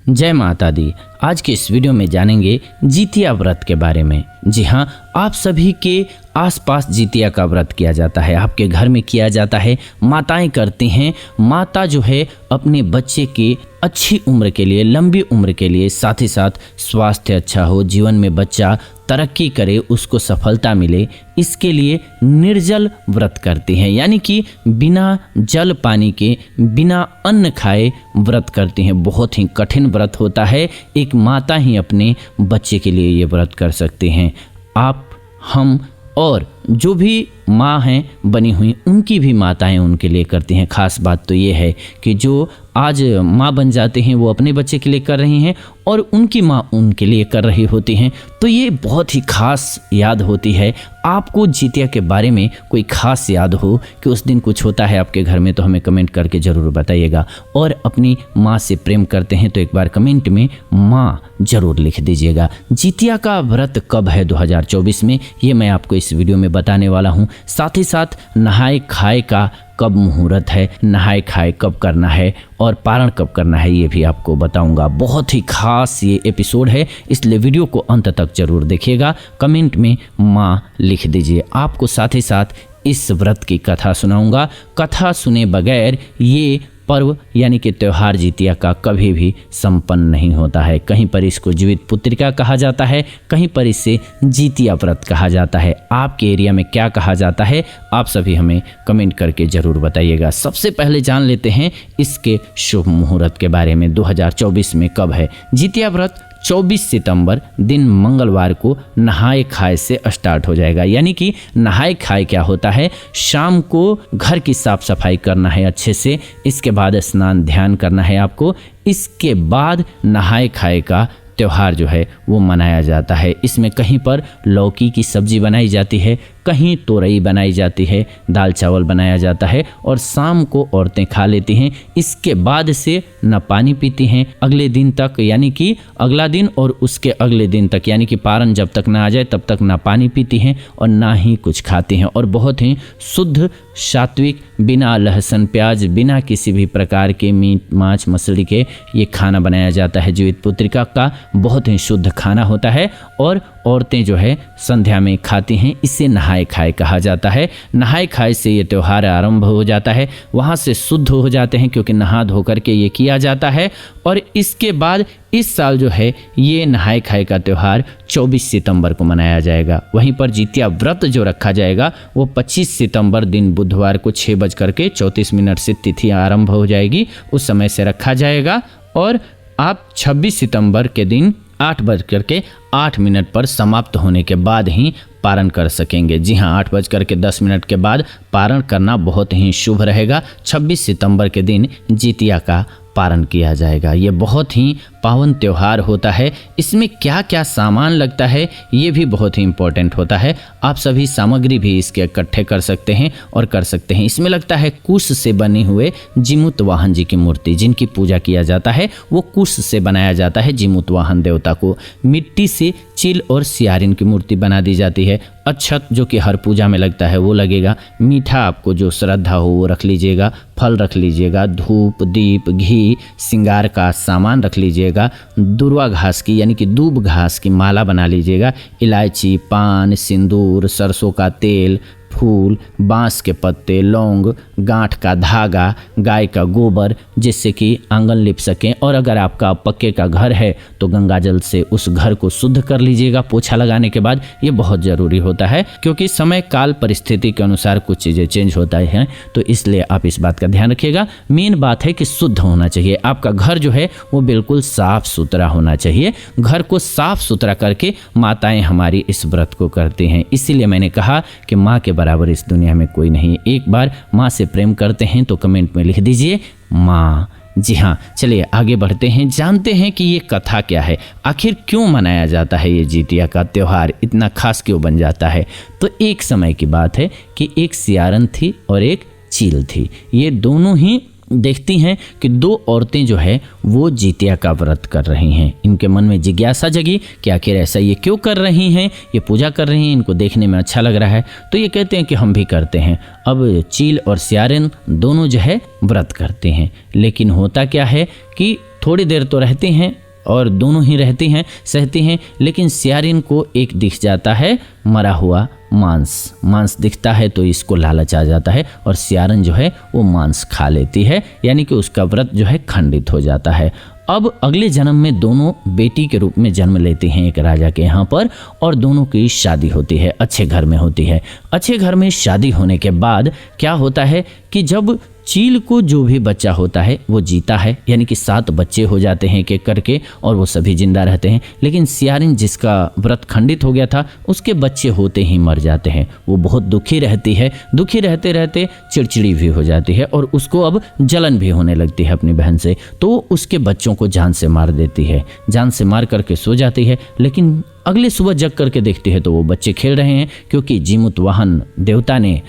जय माता दी। आज के इस वीडियो में जानेंगे जितिया व्रत के बारे में। जी हाँ, आप सभी के आसपास जितिया का व्रत किया जाता है, आपके घर में किया जाता है, माताएं करती हैं। माता जो है अपने बच्चे के अच्छी उम्र के लिए, लंबी उम्र के लिए, साथ ही साथ स्वास्थ्य अच्छा हो, जीवन में बच्चा तरक्की करे, उसको सफलता मिले, इसके लिए निर्जल व्रत करती हैं। यानी कि बिना जल पानी के, बिना अन्न खाए व्रत करती हैं। बहुत ही कठिन व्रत होता है। एक माता ही अपने बच्चे के लिए ये व्रत कर सकती हैं। आप, हम और जो भी माँ हैं बनी हुई, उनकी भी माताएं उनके लिए करती हैं। खास बात तो ये है कि जो आज माँ बन जाते हैं वो अपने बच्चे के लिए कर रही हैं और उनकी माँ उनके लिए कर रही होती हैं। तो ये बहुत ही खास याद होती है। आपको जितिया के बारे में कोई खास याद हो कि उस दिन कुछ होता है आपके घर में, तो हमें कमेंट करके ज़रूर बताइएगा। और अपनी माँ से प्रेम करते हैं तो एक बार कमेंट में माँ ज़रूर लिख दीजिएगा। जितिया का व्रत कब है 2024 में, ये मैं आपको इस वीडियो में बताने वाला हूँ। साथ ही साथ नहाए खाए का कब मुहूर्त है, नहाए खाए कब करना है और पारण कब करना है, ये भी आपको बताऊंगा। बहुत ही खास ये एपिसोड है, इसलिए वीडियो को अंत तक जरूर देखिएगा। कमेंट में माँ लिख दीजिए। आपको साथ ही साथ इस व्रत की कथा सुनाऊंगा। कथा सुने बगैर ये पर्व यानी कि त्यौहार जितिया का कभी भी संपन्न नहीं होता है। कहीं पर इसको जीवित पुत्रिका कहा जाता है, कहीं पर इसे जितिया व्रत कहा जाता है। आपके एरिया में क्या कहा जाता है, आप सभी हमें कमेंट करके ज़रूर बताइएगा। सबसे पहले जान लेते हैं इसके शुभ मुहूर्त के बारे में। 2024 में कब है जितिया व्रत? 24 सितंबर दिन मंगलवार को नहाए खाए से स्टार्ट हो जाएगा। यानी कि नहाए खाए क्या होता है, शाम को घर की साफ सफाई करना है अच्छे से, इसके बाद स्नान ध्यान करना है आपको, इसके बाद नहाए खाए का त्यौहार जो है वो मनाया जाता है। इसमें कहीं पर लौकी की सब्जी बनाई जाती है, कहीं तोरई बनाई जाती है, दाल चावल बनाया जाता है और शाम को औरतें खा लेती हैं। इसके बाद से न पानी पीती हैं अगले दिन तक, यानी कि अगला दिन और उसके अगले दिन तक, यानी कि पारण जब तक ना आ जाए तब तक ना पानी पीती हैं और ना ही कुछ खाती हैं। और बहुत ही शुद्ध सात्विक, बिना लहसुन प्याज, बिना किसी भी प्रकार के मीट मांस मछली के ये खाना बनाया जाता है। जीवित पुत्रिका का बहुत ही शुद्ध खाना होता है और औरतें जो है संध्या में खाती हैं। इसे नहाए खाए कहा जाता है। नहाए खाए से ये त्यौहार आरंभ हो जाता है, वहाँ से शुद्ध हो जाते हैं क्योंकि नहा धो करके ये किया जाता है। और इसके बाद इस साल जो है ये नहाए खाए का त्यौहार 24 सितंबर को मनाया जाएगा। वहीं पर जितिया व्रत जो रखा जाएगा वो 25 सितंबर दिन बुधवार को 6:34 से तिथि आरंभ हो जाएगी, उस समय से रखा जाएगा। और आप 26 सितंबर के दिन 8:08 पर समाप्त होने के बाद ही पारण कर सकेंगे। जी हाँ, 8:10 के बाद पारण करना बहुत ही शुभ रहेगा। 26 सितंबर के दिन जितिया का पारण किया जाएगा। ये बहुत ही पावन त्यौहार होता है। इसमें क्या क्या सामान लगता है ये भी बहुत ही इम्पोर्टेंट होता है। आप सभी सामग्री भी इसके इकट्ठे कर सकते हैं और कर सकते हैं। इसमें लगता है कुश से बने हुए जिमुत वाहन जी की मूर्ति, जिनकी पूजा किया जाता है वो कुश से बनाया जाता है। जिमुत वाहन देवता को मिट्टी से चिल और सियारिन की मूर्ति बना दी जाती है। अक्षत जो कि हर पूजा में लगता है वो लगेगा। मीठा आपको जो श्रद्धा हो वो रख लीजिएगा। फल रख लीजिएगा। धूप, दीप, घी, श्रृंगार का सामान रख लीजिएगा। दुर्वा घास की यानी कि दूब घास की माला बना लीजिएगा। इलायची, पान, सिंदूर, सरसों का तेल, फूल, बांस के पत्ते, लौंग, गांठ का धागा, गाय का गोबर, जिससे कि आंगन लिप सकें। और अगर आपका पक्के का घर है तो गंगा जल से उस घर को शुद्ध कर लीजिएगा पोछा लगाने के बाद। ये बहुत ज़रूरी होता है क्योंकि समय काल परिस्थिति के अनुसार कुछ चीज़ें चेंज होता है, तो इसलिए आप इस बात का ध्यान रखिएगा। मेन बात है कि शुद्ध होना चाहिए आपका घर जो है वो बिल्कुल साफ सुथरा होना चाहिए। घर को साफ सुथरा करके माताएं हमारी इस व्रत को करती हैं। इसीलिए मैंने कहा कि माँ के बराबर इस दुनिया में कोई नहीं। एक बार माँ से प्रेम करते हैं तो कमेंट में लिख दीजिए माँ। जी हाँ, चलिए आगे बढ़ते हैं, जानते हैं कि ये कथा क्या है, आखिर क्यों मनाया जाता है ये जितिया का त्यौहार, इतना खास क्यों बन जाता है। तो एक समय की बात है कि एक सियारन थी और एक चील थी। ये दोनों ही देखती हैं कि दो औरतें जो है वो जितिया का व्रत कर रही हैं। इनके मन में जिज्ञासा जगी कि आखिर ऐसा ये क्यों कर रही हैं, ये पूजा कर रही हैं, इनको देखने में अच्छा लग रहा है, तो ये कहते हैं कि हम भी करते हैं। अब चील और सियारन दोनों जो है व्रत करते हैं, लेकिन होता क्या है कि थोड़ी देर तो रहते हैं और दोनों ही रहते हैं, सहते हैं, लेकिन सियारिन को एक दिख जाता है मरा हुआ मांस दिखता है तो इसको लालच आ जाता है और सियारिन जो है वो मांस खा लेती है, यानी कि उसका व्रत जो है खंडित हो जाता है। अब अगले जन्म में दोनों बेटी के रूप में जन्म लेते हैं एक राजा के यहाँ पर, और दोनों की शादी होती है, अच्छे घर में होती है। अच्छे घर में शादी होने के बाद क्या होता है कि जब चील को जो भी बच्चा होता है वो जीता है, यानी कि 7 बच्चे हो जाते हैं एक एक करके और वो सभी जिंदा रहते हैं। लेकिन सियारिन जिसका व्रत खंडित हो गया था उसके बच्चे होते ही मर जाते हैं। वो बहुत दुखी रहती है, दुखी रहते रहते चिड़चिड़ी भी हो जाती है और उसको अब जलन भी होने लगती है अपनी बहन से, तो उसके बच्चों को जान से मार देती है, जान से मार करके सो जाती है। लेकिन अगले सुबह जग करके देखती है तो वो बच्चे खेल रहे हैं, क्योंकि जीमूत वाहन देवता ने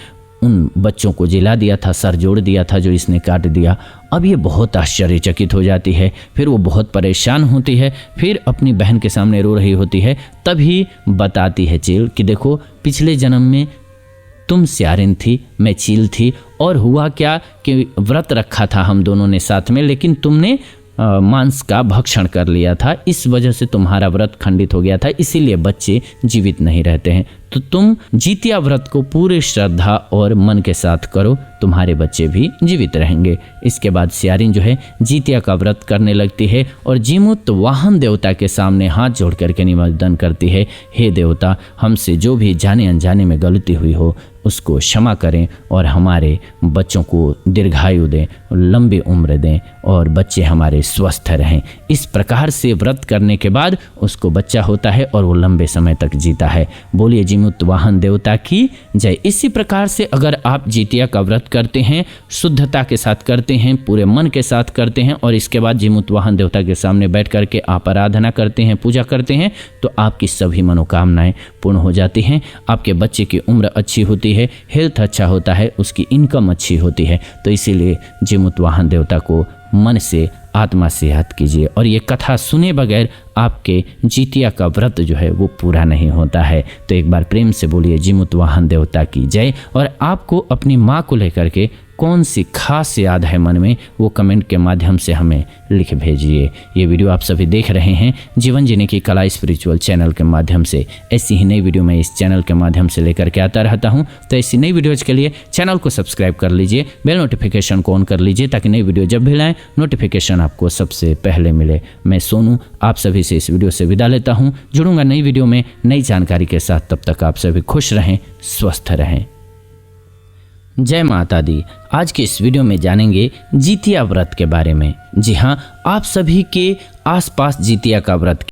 उन बच्चों को जिला दिया था, सर जोड़ दिया था जो इसने काट दिया। अब ये बहुत आश्चर्यचकित हो जाती है, फिर वो बहुत परेशान होती है, फिर अपनी बहन के सामने रो रही होती है। तभी बताती है चील कि देखो पिछले जन्म में तुम सियारिन थी, मैं चील थी, और हुआ क्या कि व्रत रखा था हम दोनों ने साथ में, लेकिन तुमने मांस का भक्षण कर लिया था, इस वजह से तुम्हारा व्रत खंडित हो गया था, इसीलिए बच्चे जीवित नहीं रहते हैं। तो तुम जितिया व्रत को पूरे श्रद्धा और मन के साथ करो, तुम्हारे बच्चे भी जीवित रहेंगे। इसके बाद सियारिन जो है जितिया का व्रत करने लगती है और जीमूत वाहन देवता के सामने हाथ जोड़ करके निवेदन करती है, हे देवता, हमसे जो भी जाने अनजाने में गलती हुई हो उसको क्षमा करें और हमारे बच्चों को दीर्घायु दें, लंबी उम्र दें और बच्चे हमारे स्वस्थ रहें। इस प्रकार से व्रत करने के बाद उसको बच्चा होता है और वो लंबे समय तक जीता है। बोलिए जीमूत वाहन देवता की जय। इसी प्रकार से अगर आप जितिया का व्रत करते हैं, शुद्धता के साथ करते हैं, पूरे मन के साथ करते हैं और इसके बाद जीमूत वाहन देवता के सामने बैठ करके आप आराधना करते हैं, पूजा करते हैं, तो आपकी सभी मनोकामनाएं पूर्ण हो जाती हैं। आपके बच्चे की उम्र अच्छी होती है, हेल्थ अच्छा होता है, उसकी इनकम अच्छी होती है। तो इसीलिए जीमूत वाहन देवता को मन से, आत्मा से याद कीजिए और ये कथा सुने बगैर आपके जितिया का व्रत जो है वो पूरा नहीं होता है। तो एक बार प्रेम से बोलिए जीमूत वाहन देवता की जय। और आपको अपनी माँ को लेकर के कौन सी खास याद है मन में, वो कमेंट के माध्यम से हमें लिख भेजिए। ये वीडियो आप सभी देख रहे हैं जीवन जीने की कला स्पिरिचुअल चैनल के माध्यम से। ऐसी ही नई वीडियो मैं इस चैनल के माध्यम से लेकर के आता रहता हूं। तो ऐसी नई वीडियोज़ के लिए चैनल को सब्सक्राइब कर लीजिए, बेल नोटिफिकेशन को ऑन कर लीजिए ताकि नई वीडियो जब भी लाएं नोटिफिकेशन आपको सबसे पहले मिले। मैं सोनू आप सभी से इस वीडियो से विदा लेता हूँ। जुड़ूंगा नई वीडियो में नई जानकारी के साथ। तब तक आप सभी खुश रहें, स्वस्थ रहें। जय माता दी। आज के इस वीडियो में जानेंगे जितिया व्रत के बारे में। जी हाँ, आप सभी के आसपास जितिया का व्रत